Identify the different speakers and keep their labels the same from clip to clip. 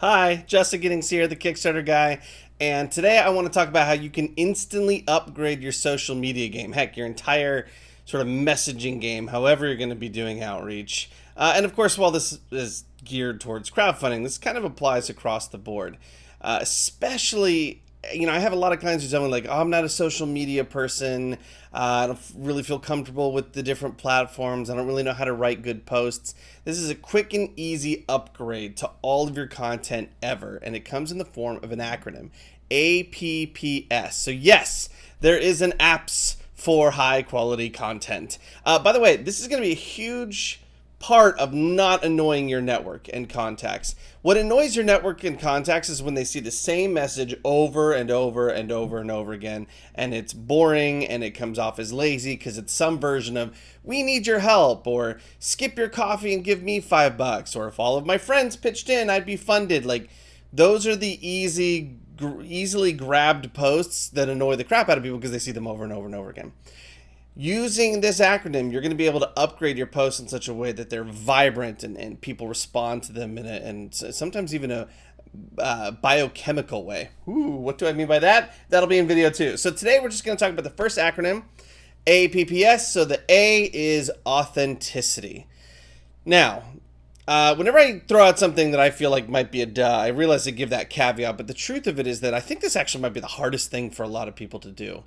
Speaker 1: Hi, Justin Giddings here, the Kickstarter guy, and today I want to talk about how you can instantly upgrade your social media game. Heck, your entire sort of messaging game, however you're going to be doing outreach. And of course, while this is geared towards crowdfunding, this kind of applies across the board. Especially, I have a lot of clients who tell me like, "Oh, I'm not a social media person. I don't really feel comfortable with the different platforms. I don't really know how to write good posts." This is a quick and easy upgrade to all of your content ever, and it comes in the form of an acronym, A.P.P.S. So yes, there is an apps for high quality content. By the way, this is going to be a huge part of not annoying your network and contacts. What annoys your network and contacts is when they see the same message over and over and over and over again, and it's boring and it comes off as lazy because it's some version of "we need your help" or "skip your coffee and give me $5," or "if all of my friends pitched in, I'd be funded." Like, those are the easily grabbed posts that annoy the crap out of people because they see them over and over and over again. Using this acronym, you're going to be able to upgrade your posts in such a way that they're vibrant and people respond to them and sometimes even a biochemical way. Ooh, what do I mean by that? That'll be in video 2. So today we're just going to talk about the first acronym, A.P.P.S. So the A is authenticity. Now, whenever I throw out something that I feel like might be a duh, I realize to give that caveat, but the truth of it is that I think this actually might be the hardest thing for a lot of people to do.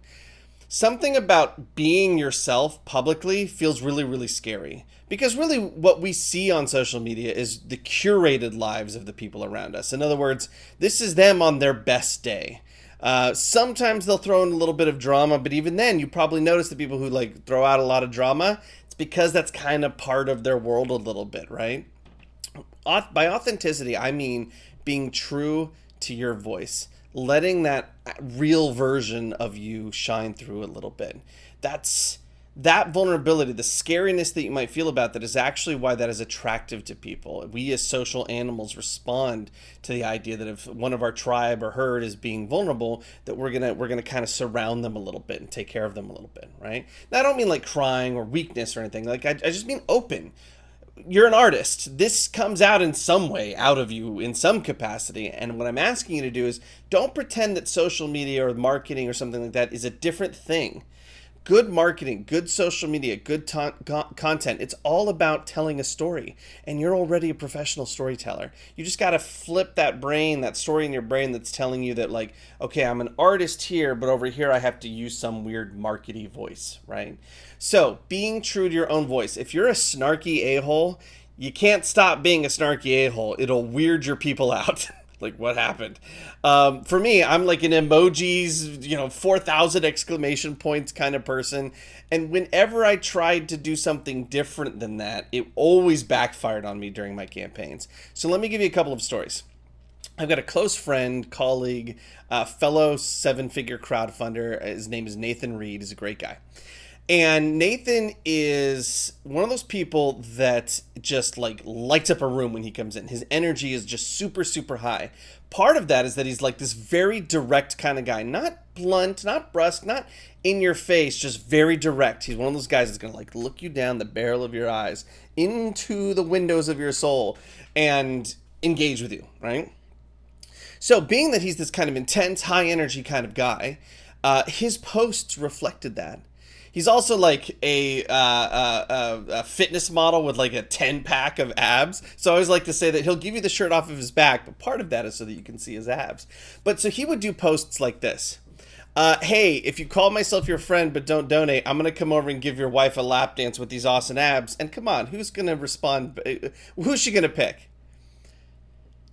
Speaker 1: Something about being yourself publicly feels really, really scary. Because really what we see on social media is the curated lives of the people around us. In other words, this is them on their best day. Sometimes they'll throw in a little bit of drama, but even then you probably notice the people who like throw out a lot of drama. It's because that's kind of part of their world a little bit, right? By authenticity, I mean being true to your voice, letting that real version of you shine through a little bit. That vulnerability, the scariness that you might feel about that is actually why that is attractive to people. We as social animals respond to the idea that if one of our tribe or herd is being vulnerable, that we're gonna kind of surround them a little bit and take care of them a little bit, right? Now, I don't mean like crying or weakness or anything. Like I just mean open. You're an artist. This comes out in some way out of you in some capacity. And what I'm asking you to do is don't pretend that social media or marketing or something like that is a different thing. Good marketing, good social media, good content. It's all about telling a story. And you're already a professional storyteller. You just got to flip that brain, that story in your brain that's telling you that like, okay, I'm an artist here, but over here I have to use some weird markety voice, right? So being true to your own voice. If you're a snarky a-hole, you can't stop being a snarky a-hole. It'll weird your people out. Like, what happened? For me, I'm like an emojis, 4,000 exclamation points kind of person. And whenever I tried to do something different than that, it always backfired on me during my campaigns. So let me give you a couple of stories. I've got a close friend, colleague, fellow 7-figure crowdfunder. His name is Nathan Reed. He's a great guy. And Nathan is one of those people that just like lights up a room when he comes in. His energy is just super, super high. Part of that is that he's like this very direct kind of guy. Not blunt, not brusque, not in your face, just very direct. He's one of those guys that's going to like look you down the barrel of your eyes into the windows of your soul and engage with you, right? So being that he's this kind of intense, high energy kind of guy, his posts reflected that. He's also like a fitness model with like a 10-pack of abs. So I always like to say that he'll give you the shirt off of his back, but part of that is so that you can see his abs. But so he would do posts like this. Hey, if you call myself your friend but don't donate, I'm going to come over and give your wife a lap dance with these awesome abs. And come on, who's going to respond? Who's she going to pick?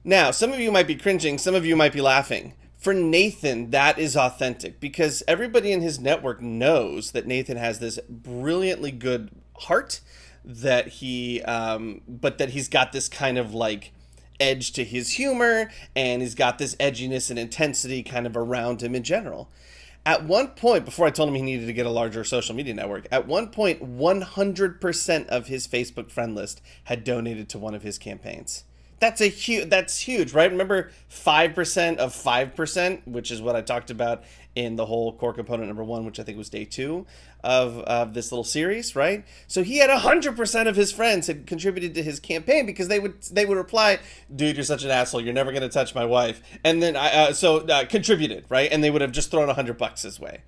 Speaker 1: Now, some of you might be cringing. Some of you might be laughing. For Nathan, that is authentic because everybody in his network knows that Nathan has this brilliantly good heart, that but that he's got this kind of like edge to his humor, and he's got this edginess and intensity kind of around him in general. At one point, before I told him he needed to get a larger social media network, at one point, 100% of his Facebook friend list had donated to one of his campaigns. that's huge, right? Remember 5% of 5%, which is what I talked about in the whole core component number 1, which I think was day 2 of this little series, right? So he had 100% of his friends had contributed to his campaign because they would reply, "Dude, you're such an asshole. You're never gonna touch my wife," and then contributed, right? And they would have just thrown $100 his way.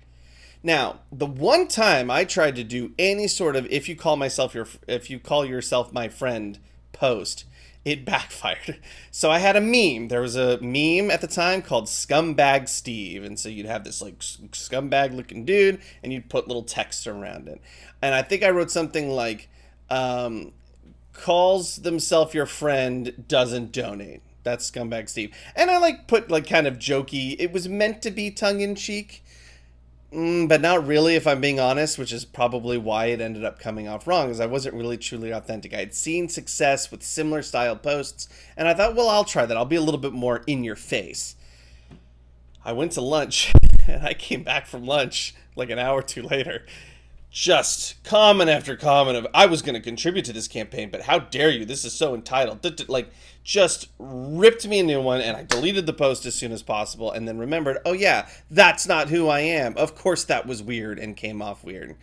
Speaker 1: Now, the one time I tried to do any sort of if you call yourself my friend post, it backfired. So I had a meme. There was a meme at the time called Scumbag Steve. And so you'd have this like scumbag looking dude and you'd put little text around it. And I think I wrote something like, calls themselves your friend, doesn't donate. That's Scumbag Steve. And I like put like kind of jokey, it was meant to be tongue in cheek. But not really, if I'm being honest, which is probably why it ended up coming off wrong, is I wasn't really truly authentic. I had seen success with similar style posts, and I thought, well, I'll try that. I'll be a little bit more in your face. I went to lunch, and I came back from lunch like an hour or two later. Just comment after comment of, I was going to contribute to this campaign, but how dare you? This is so entitled. Like, just ripped me a new one, and I deleted the post as soon as possible, and then remembered, oh yeah, that's not who I am. Of course that was weird and came off weird.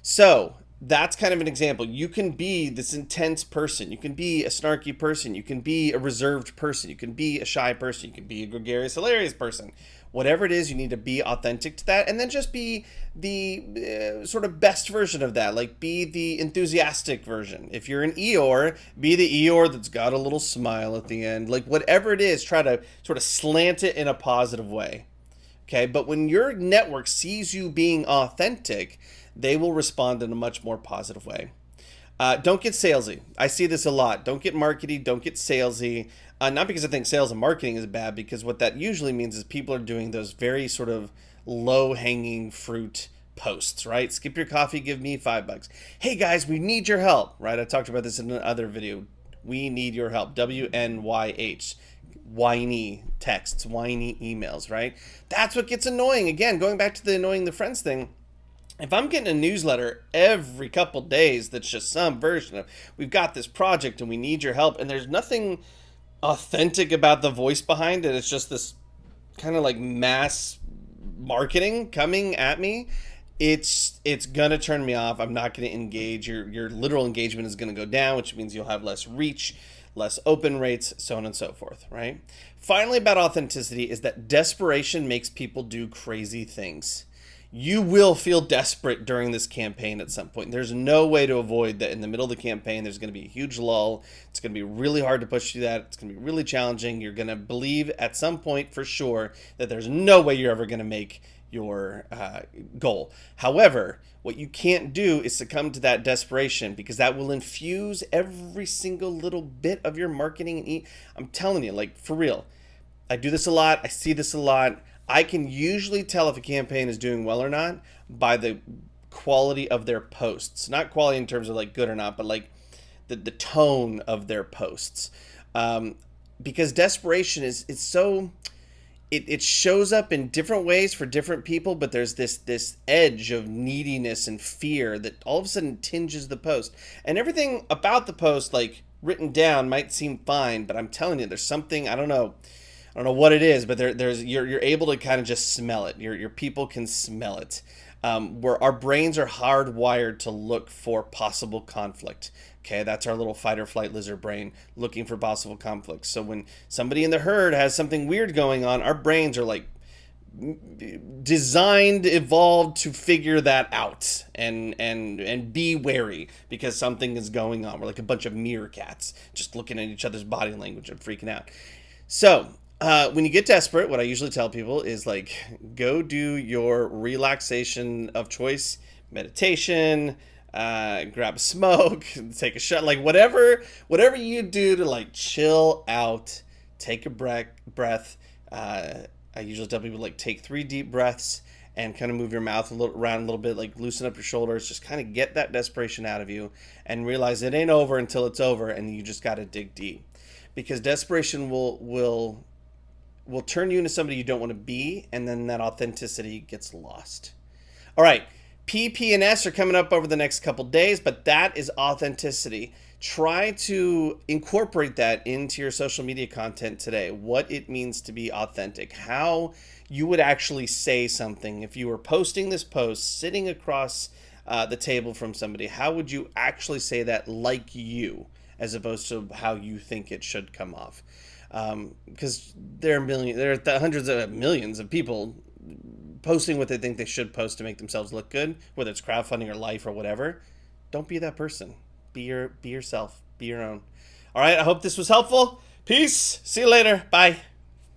Speaker 1: So that's kind of an example. You can be this intense person. You can be a snarky person. You can be a reserved person. You can be a shy person. You can be a gregarious, hilarious person. Whatever it is, you need to be authentic to that, and then just be the sort of best version of that. Like, be the enthusiastic version. If you're an Eeyore, be the Eeyore that's got a little smile at the end. Like, whatever it is, try to sort of slant it in a positive way. Okay, but when your network sees you being authentic, they will respond in a much more positive way. Don't get salesy. I see this a lot. Don't get markety. Don't get salesy. Not because I think sales and marketing is bad, because what that usually means is people are doing those very sort of low-hanging fruit posts, right? Skip your coffee, give me $5. Hey guys, we need your help, right? I talked about this in another video. We need your help. WNYH. Whiny texts, whiny emails, right? That's what gets annoying. Again, going back to the annoying the friends thing. If I'm getting a newsletter every couple days that's just some version of, we've got this project and we need your help, and there's nothing authentic about the voice behind it, it's just this kind of like mass marketing coming at me, it's gonna turn me off. I'm not gonna engage. Your literal engagement is gonna go down, which means you'll have less reach, less open rates, so on and so forth, right? Finally, about authenticity is that desperation makes people do crazy things. You will feel desperate during this campaign at some point. There's no way to avoid that. In the middle of the campaign, there's going to be a huge lull. It's going to be really hard to push through that. It's going to be really challenging. You're going to believe at some point for sure that there's no way you're ever going to make your goal. However, what you can't do is succumb to that desperation, because that will infuse every single little bit of your marketing. I'm telling you, like, for real. I do this a lot. I see this a lot. I can usually tell if a campaign is doing well or not by the quality of their posts. Not quality in terms of like good or not, but like the tone of their posts. Because desperation is so, it shows up in different ways for different people, but there's this edge of neediness and fear that all of a sudden tinges the post. And everything about the post, like written down, might seem fine, but I'm telling you, there's something, I don't know what it is, but there's you're able to kind of just smell it. Your people can smell it. Where our brains are hardwired to look for possible conflict. Okay, that's our little fight or flight lizard brain looking for possible conflict. So when somebody in the herd has something weird going on, our brains are like designed, evolved to figure that out and be wary because something is going on. We're like a bunch of meerkats just looking at each other's body language and freaking out. So when you get desperate, what I usually tell people is like, go do your relaxation of choice, meditation, grab a smoke, take a shot, like whatever you do to like chill out, take a breath. I usually tell people like take 3 deep breaths and kind of move your mouth around a little bit, like loosen up your shoulders, just kind of get that desperation out of you and realize it ain't over until it's over, and you just got to dig deep, because desperation will turn you into somebody you don't want to be, and then that authenticity gets lost. All right, P.P. and S are coming up over the next couple days, but that is authenticity. Try to incorporate that into your social media content today. What it means to be authentic, how you would actually say something if you were posting this post sitting across the table from somebody. How would you actually say that like you, as opposed to how you think it should come off? Because there are hundreds of millions of people posting what they think they should post to make themselves look good, whether it's crowdfunding or life or whatever. Don't be that person. Be yourself. Be your own. All right. I hope this was helpful. Peace. See you later. Bye.